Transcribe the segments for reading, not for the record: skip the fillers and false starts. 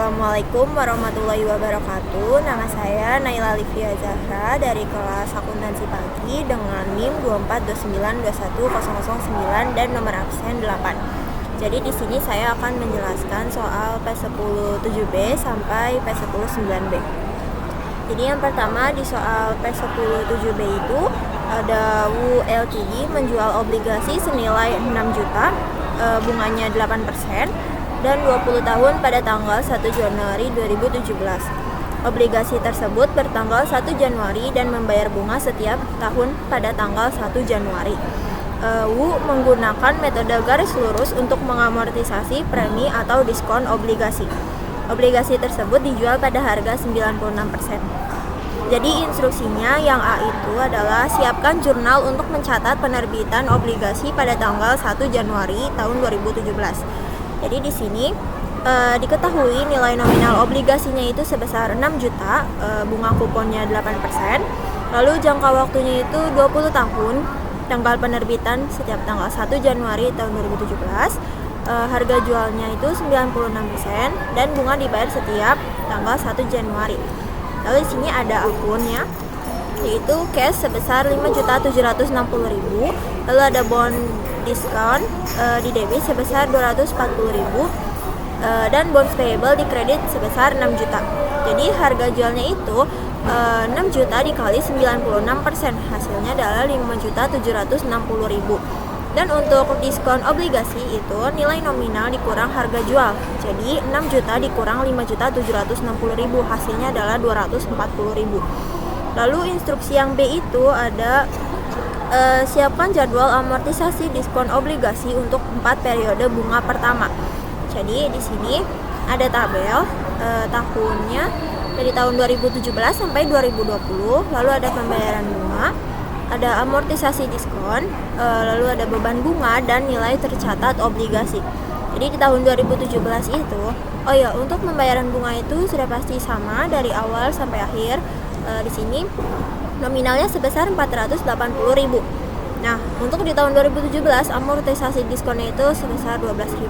Assalamualaikum warahmatullahi wabarakatuh. Nama saya Naila Livia Zahra dari kelas akuntansi pagi dengan NIM 242921009 dan nomor absen 8. Jadi di sini saya akan menjelaskan soal P10 7B sampai P10 9B. Jadi yang pertama di soal P10 7B itu ada WU Ltd menjual obligasi senilai 6 juta, bunganya 8%. Dan 20 tahun pada tanggal 1 Januari 2017. Obligasi tersebut bertanggal 1 Januari dan membayar bunga setiap tahun pada tanggal 1 Januari. WU menggunakan metode garis lurus untuk mengamortisasi premi atau diskon obligasi. Obligasi tersebut dijual pada harga 96%. Jadi instruksinya yang A itu adalah siapkan jurnal untuk mencatat penerbitan obligasi pada tanggal 1 Januari tahun 2017. Jadi di sini diketahui nilai nominal obligasinya itu sebesar 6 juta, bunga kuponnya 8%, lalu jangka waktunya itu 20 tahun, tanggal penerbitan setiap tanggal 1 Januari tahun 2017, harga jualnya itu 96% dan bunga dibayar setiap tanggal 1 Januari. Lalu di sini ada akunnya, yaitu cash sebesar 5.760.000, lalu ada bond diskon di debit sebesar 240.000 dan bonds payable di kredit sebesar 6 juta. Jadi harga jualnya itu 6 juta dikali 96%, hasilnya adalah 5.760.000. Dan untuk diskon obligasi itu nilai nominal dikurang harga jual. Jadi 6 juta dikurang 5.760.000, hasilnya adalah 240.000. Lalu instruksi yang B itu ada siapkan jadwal amortisasi diskon obligasi untuk 4 periode bunga pertama. Jadi di sini ada tabel tahunnya dari tahun 2017 sampai 2020, lalu ada pembayaran bunga, ada amortisasi diskon, lalu ada beban bunga dan nilai tercatat obligasi. Jadi di tahun 2017 itu, untuk pembayaran bunga itu sudah pasti sama dari awal sampai akhir. Di sini nominalnya sebesar 480.000. Nah, untuk di tahun 2017 amortisasi diskonnya itu sebesar 12.000.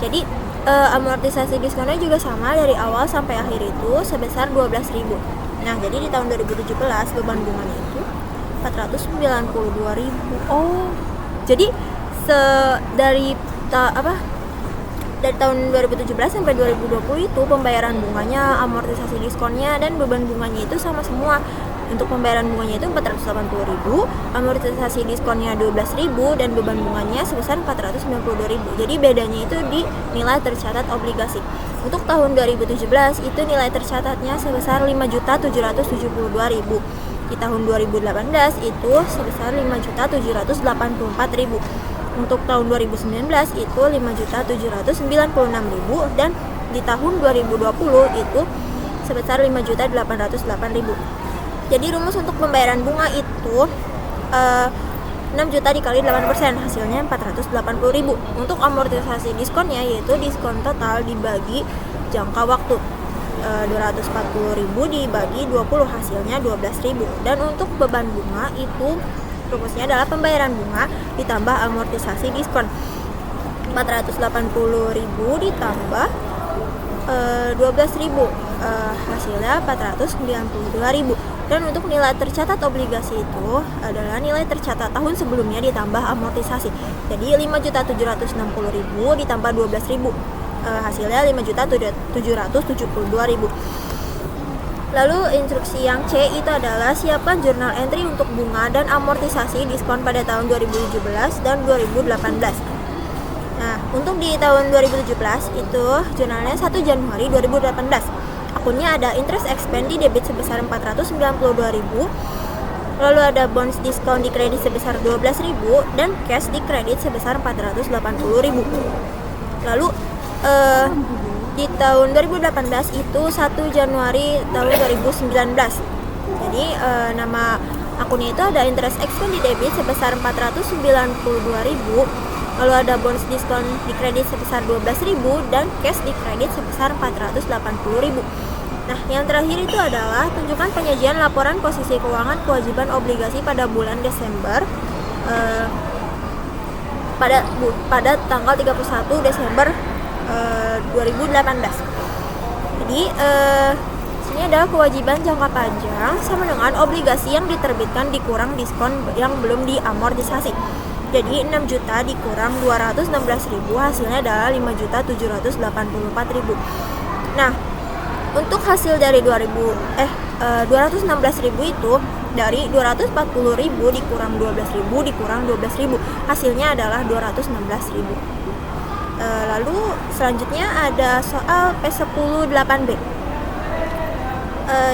Jadi amortisasi diskonnya juga sama dari awal sampai akhir itu sebesar 12.000. Nah, jadi di tahun 2017 beban bunganya itu 492.000. Jadi dari tahun 2017 sampai 2020 itu pembayaran bunganya, amortisasi diskonnya, dan beban bunganya itu sama semua. Untuk pembayaran bunganya itu 480.000, amortisasi diskonnya 12.000, dan beban bunganya sebesar 492.000. Jadi bedanya itu di nilai tercatat obligasi. Untuk tahun 2017 itu nilai tercatatnya sebesar 5.772.000. Di tahun 2018 itu sebesar 5.784.000. Untuk tahun 2019 itu 5.796.000 dan di tahun 2020 itu sebesar 5.808.000. Jadi rumus untuk pembayaran bunga itu 6 juta dikali 8%, hasilnya 480.000. Untuk amortisasi diskonnya yaitu diskon total dibagi jangka waktu, 240.000 dibagi 20, hasilnya 12.000. Dan untuk beban bunga itu rumusnya adalah pembayaran bunga ditambah amortisasi diskon, 480.000 ditambah 12.000, hasilnya 492.000. Dan untuk nilai tercatat obligasi itu adalah nilai tercatat tahun sebelumnya ditambah amortisasi. Jadi 5.760.000 ditambah 12.000, hasilnya 5.772.000. Lalu instruksi yang C itu adalah siapkan jurnal entry untuk bunga dan amortisasi diskon pada tahun 2017 dan 2018. Nah, untuk di tahun 2017 itu jurnalnya 1 Januari 2018. Akunnya ada interest expense di debit sebesar 492.000, lalu ada bonds diskon di kredit sebesar 12.000 dan cash di kredit sebesar 480.000. Lalu di tahun 2018 itu 1 Januari tahun 2019. Jadi nama akunnya itu ada interest expense di debit sebesar 492.000, lalu ada bonus diskon di kredit sebesar 12.000 dan cash di kredit sebesar 480.000. Nah, yang terakhir itu adalah tunjukkan penyajian laporan posisi keuangan kewajiban obligasi pada bulan Desember pada tanggal 31 Desember 2018. Jadi ini adalah kewajiban jangka panjang sama dengan obligasi yang diterbitkan dikurang diskon yang belum diamortisasi. Jadi 6 juta dikurang 216.000 hasilnya adalah 5.784.000. Nah, untuk hasil dari 216.000 itu dari 240.000 dikurang 12.000 dikurang 12.000 hasilnya adalah 216.000. Lalu selanjutnya ada soal P10 8B.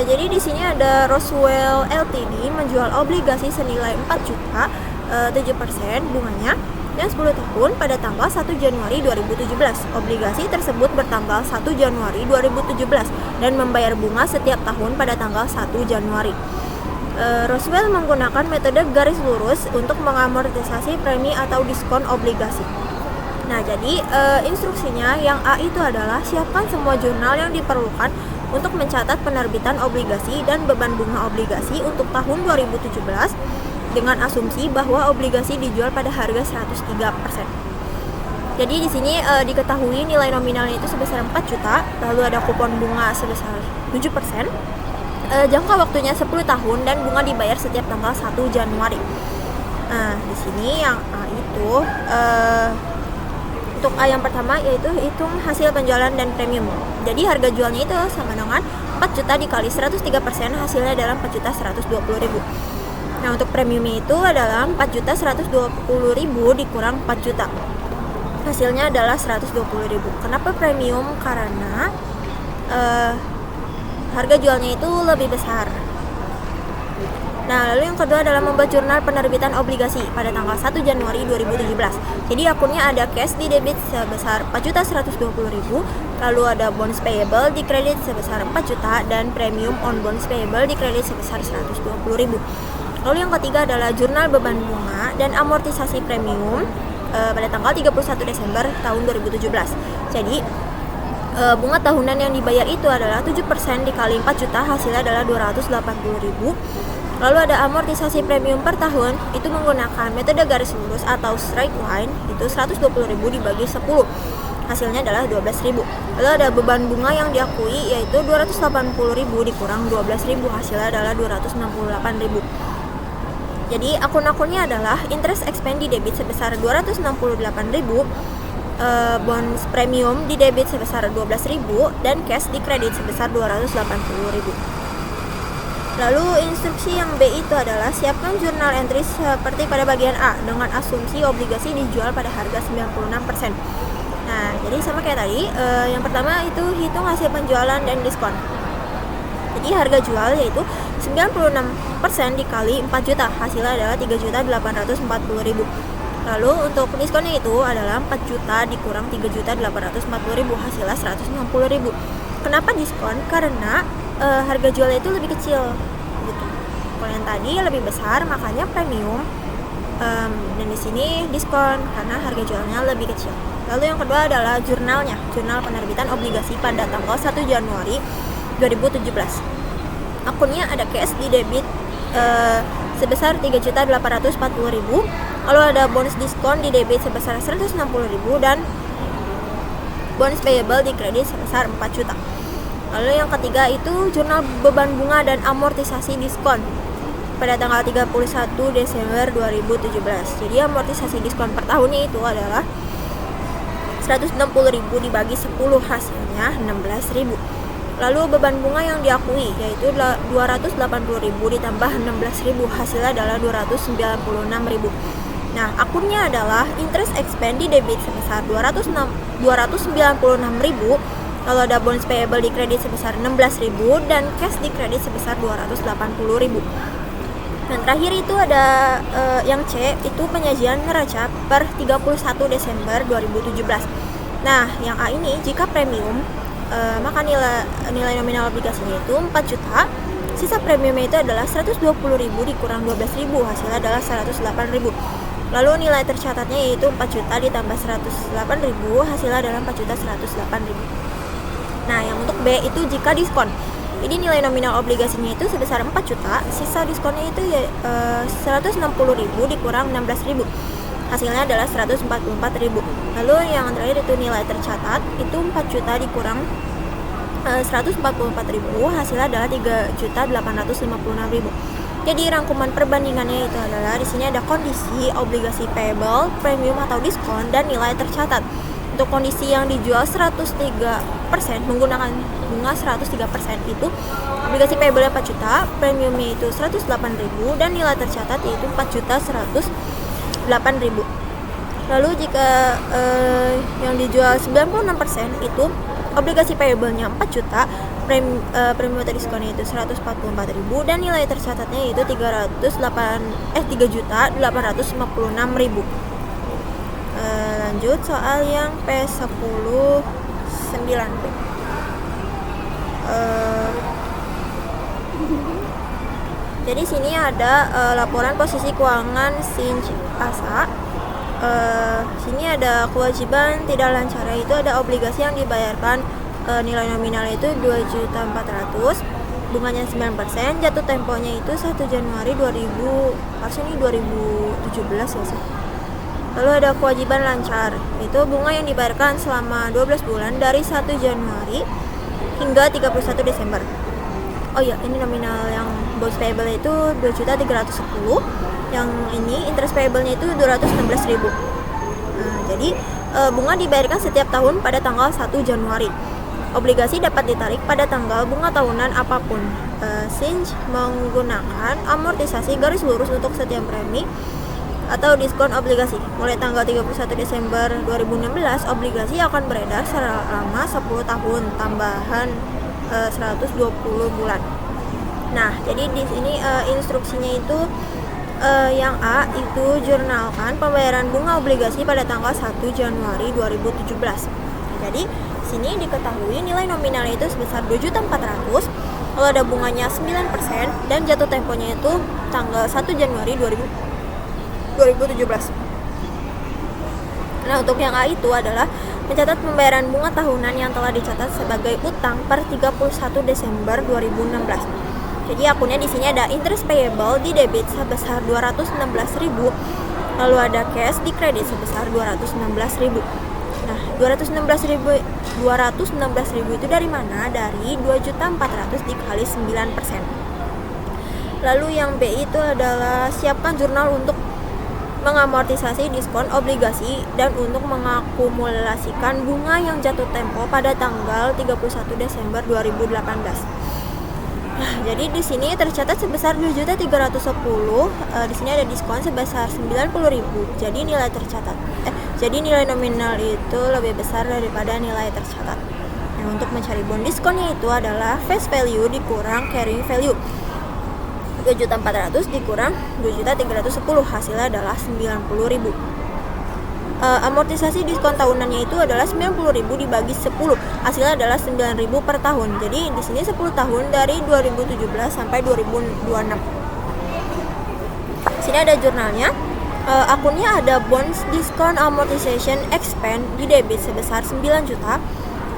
Jadi di sini ada Roswell Ltd menjual obligasi senilai 4 juta 7% bunganya dan 10 tahun pada tanggal 1 Januari 2017. Obligasi tersebut bertanggal 1 Januari 2017 dan membayar bunga setiap tahun pada tanggal 1 Januari. Roswell menggunakan metode garis lurus untuk mengamortisasi premi atau diskon obligasi. Nah, jadi instruksinya yang A itu adalah siapkan semua jurnal yang diperlukan untuk mencatat penerbitan obligasi dan beban bunga obligasi untuk tahun 2017 dengan asumsi bahwa obligasi dijual pada harga 103%. Jadi di sini diketahui nilai nominalnya itu sebesar 4 juta, lalu ada kupon bunga sebesar 7%. Jangka waktunya 10 tahun dan bunga dibayar setiap tanggal 1 Januari. Nah, di sini yang A itu untuk A yang pertama yaitu hitung hasil penjualan dan premium. Jadi harga jualnya itu sama dengan 4 juta dikali 103%, hasilnya adalah 4.120.000. Nah, untuk premiumnya itu adalah 4.120.000 dikurang 4 juta. Hasilnya adalah 120.000. Kenapa premium? Karena harga jualnya itu lebih besar. Nah, lalu yang kedua adalah membuat jurnal penerbitan obligasi pada tanggal 1 Januari 2017. Jadi akunnya ada cash di debit sebesar 4.120.000, lalu ada bonds payable di kredit sebesar 4 juta dan premium on bonds payable di kredit sebesar 120.000. Lalu yang ketiga adalah jurnal beban bunga dan amortisasi premium pada tanggal 31 Desember tahun 2017. Jadi bunga tahunan yang dibayar itu adalah 7% dikali 4 juta, hasilnya adalah 280.000. Lalu ada amortisasi premium per tahun, itu menggunakan metode garis lurus atau straight line, itu 120.000 dibagi 10, hasilnya adalah 12.000. Lalu ada beban bunga yang diakui yaitu 280.000 dikurang 12.000, hasilnya adalah 268.000. Jadi akun-akunnya adalah interest expense di debit sebesar 268.000, bonds premium di debit sebesar 12.000 dan cash di kredit sebesar 280.000. Lalu instruksi yang B itu adalah siapkan jurnal entry seperti pada bagian A dengan asumsi obligasi dijual pada harga 96%. Nah, jadi sama kayak tadi, yang pertama itu hitung hasil penjualan dan diskon. Jadi harga jual yaitu 96% dikali 4 juta, hasilnya adalah 3.840.000. Lalu untuk diskonnya itu adalah 4 juta dikurang 3.840.000, hasilnya 160.000. Kenapa diskon? Karena harga jualnya itu lebih kecil gitu. Kalau yang tadi lebih besar, makanya premium. Dan di sini diskon karena harga jualnya lebih kecil. Lalu yang kedua adalah jurnalnya, jurnal penerbitan obligasi pada tanggal 1 Januari 2017. Akunnya ada cash di debit sebesar 3.840.000, lalu ada bonus diskon di debit sebesar 160.000 dan bonus payable di kredit sebesar 4 juta. Lalu yang ketiga itu jurnal beban bunga dan amortisasi diskon pada tanggal 31 Desember 2017. Jadi amortisasi diskon per tahunnya itu adalah 160.000 dibagi 10, hasilnya 16.000. Lalu beban bunga yang diakui yaitu 280.000 ditambah 16.000, hasilnya adalah 296.000. Nah, akunnya adalah interest expense di debit sebesar 296.000, lalu ada bonus payable di kredit sebesar 16.000 dan cash di kredit sebesar 280.000. Dan terakhir itu ada yang C, itu penyajian neraca per 31 Desember 2017. Nah, yang A ini jika premium maka nilai nominal obligasinya itu 4 juta, sisa premiumnya itu adalah 120.000 dikurang 12.000, hasilnya adalah 108.000. Lalu nilai tercatatnya yaitu 4 juta ditambah 108.000, hasilnya adalah 4.108.000. Nah, yang untuk B itu jika diskon. Jadi nilai nominal obligasinya itu sebesar 4 juta, sisa diskonnya itu 160.000 dikurang 16.000. hasilnya adalah 144.000. Lalu yang terakhir itu nilai tercatat, itu 4 juta dikurang 144.000, hasilnya adalah 3.856.000. Jadi rangkuman perbandingannya itu adalah di sini ada kondisi obligasi payable, premium atau diskon, dan nilai tercatat. Untuk kondisi yang dijual 103% menggunakan bunga 103% itu obligasi payable 4 juta, premiumnya itu 108.000, dan nilai tercatat yaitu 4.108.000. Lalu jika yang dijual 96% itu obligasi payable-nya 4 juta, premium atau diskonnya itu 144.000, dan nilai tercatatnya yaitu 3.856.000. Lanjut soal yang P10 9B. Jadi sini ada laporan posisi keuangan Sinch ASA. Sini ada kewajiban tidak lancar, itu ada obligasi yang dibayarkan nilai nominal itu 2.400.000, bunganya 9%, jatuh temponya itu 1 Januari 2000, harusnya ini 2017 ya sih. Lalu ada kewajiban lancar, itu bunga yang dibayarkan selama 12 bulan dari 1 Januari hingga 31 Desember. Oh iya, ini nominal yang bonds payable itu 2.310, yang ini interest payable-nya itu 216.000. Jadi bunga dibayarkan setiap tahun pada tanggal 1 Januari. Obligasi dapat ditarik pada tanggal bunga tahunan apapun. Sinch menggunakan amortisasi garis lurus untuk setiap premi atau diskon obligasi. Mulai tanggal 31 Desember 2016, obligasi akan beredar selama 10 tahun tambahan 120 bulan. Nah, jadi di sini instruksinya itu yang A itu jurnalkan pembayaran bunga obligasi pada tanggal 1 Januari 2017. Jadi sini diketahui nilai nominalnya itu sebesar 2.400.000, kalau ada bunganya 9% dan jatuh temponya itu tanggal 1 Januari 2017. Nah, untuk yang A itu adalah mencatat pembayaran bunga tahunan yang telah dicatat sebagai utang per 31 Desember 2016. Jadi akunnya di sini ada interest payable di debit sebesar 216.000, lalu ada cash di kredit sebesar 216.000. Nah, 216.000 itu dari mana? Dari 2.400.000 dikali 9%. Lalu yang B itu adalah siapkan jurnal untuk mengamortisasi diskon obligasi dan untuk mengakumulasikan bunga yang jatuh tempo pada tanggal 31 Desember 2018. Nah, jadi di sini tercatat sebesar 2.310. Di sini ada diskon sebesar 90.000. Jadi nilai tercatat jadi nilai nominal itu lebih besar daripada nilai tercatat. Nah, untuk mencari bond diskonnya itu adalah face value dikurang carrying value. 2.400.000 dikurang 2.310, hasilnya adalah 90.000. Amortisasi diskon tahunannya itu adalah 90.000 dibagi 10, hasilnya adalah 9.000 per tahun. Jadi di sini 10 tahun dari 2017 sampai 2026. Sini ada jurnalnya. Akunnya ada bonds diskon amortization expense di debit sebesar 9 juta,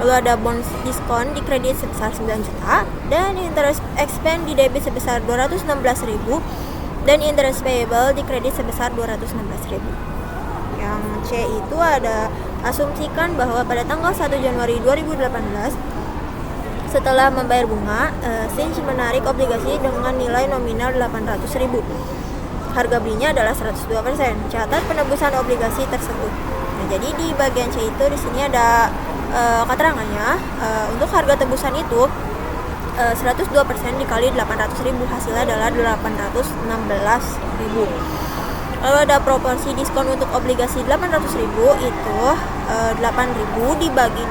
lalu ada bonds diskon di kredit sebesar 9 juta, dan interest expense di debit sebesar 216.000, dan interest payable di kredit sebesar 216.000. Yang C itu ada asumsikan bahwa pada tanggal 1 Januari 2018 setelah membayar bunga, Sinch menarik obligasi dengan nilai nominal 800.000. Harga belinya adalah 102%. Catat penebusan obligasi tersebut. Nah, jadi di bagian C itu di sini ada keterangannya. Untuk harga tebusan itu 102% dikali 800.000, hasilnya adalah 816.000. Lalu ada proporsi diskon untuk obligasi 800.000 itu 8.000 dibagi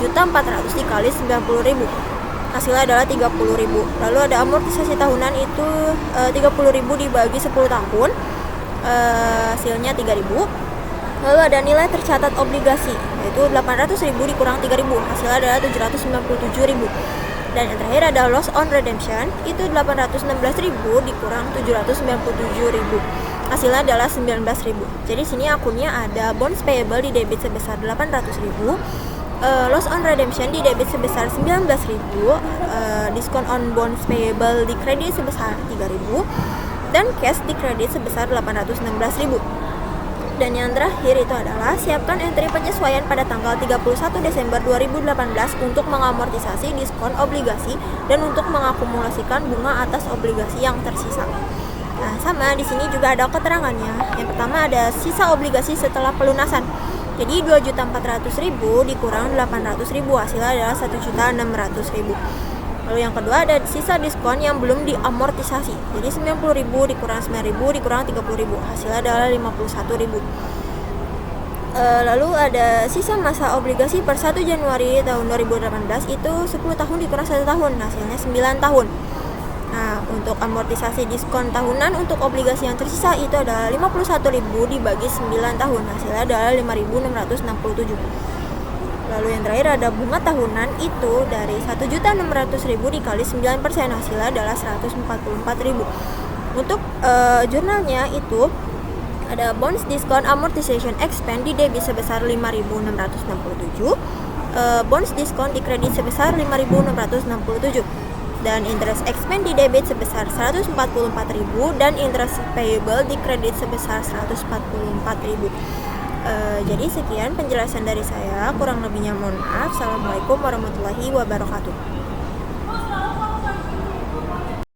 2.400.000 dikali 90.000, hasilnya adalah 30.000. Lalu ada amortisasi tahunan itu 30.000 dibagi 10 tahun, hasilnya 3.000. Lalu ada nilai tercatat obligasi yaitu 800.000 dikurang 3.000, hasilnya adalah 797.000. Dan yang terakhir ada loss on redemption, itu 816.000 dikurang 797.000, hasilnya adalah 19.000. Jadi sini akunnya ada bonds payable di debit sebesar 800.000, loss on redemption di debit sebesar 19.000, diskon on bonds payable di kredit sebesar 3.000, dan cash di kredit sebesar 816.000. Dan yang terakhir itu adalah siapkan entry penyesuaian pada tanggal 31 Desember 2018 untuk mengamortisasi diskon obligasi dan untuk mengakumulasikan bunga atas obligasi yang tersisa. Nah, sama di sini juga ada keterangannya. Yang pertama ada sisa obligasi setelah pelunasan. Jadi 2.400.000 dikurang 800.000 hasilnya adalah 1.600.000. Lalu yang kedua ada sisa diskon yang belum diamortisasi. Jadi 90.000 dikurang 9.000 dikurang 30.000 hasilnya adalah 51.000. Lalu ada sisa masa obligasi per 1 Januari tahun 2018 itu 10 tahun dikurang 1 tahun hasilnya 9 tahun. Nah, untuk amortisasi diskon tahunan untuk obligasi yang tersisa itu adalah 51.000 dibagi 9 tahun hasilnya adalah 5.667. Lalu yang terakhir ada bunga tahunan itu dari 1.600.000 dikali 9% hasilnya adalah 144.000. Untuk jurnalnya itu ada bonds discount amortization expense di debit sebesar 5.667, bonds discount di kredit sebesar 5.667, dan interest expense di debit sebesar 144.000 dan interest payable di kredit sebesar 144.000. Jadi sekian penjelasan dari saya, kurang lebihnya mohon maaf. Assalamualaikum warahmatullahi wabarakatuh.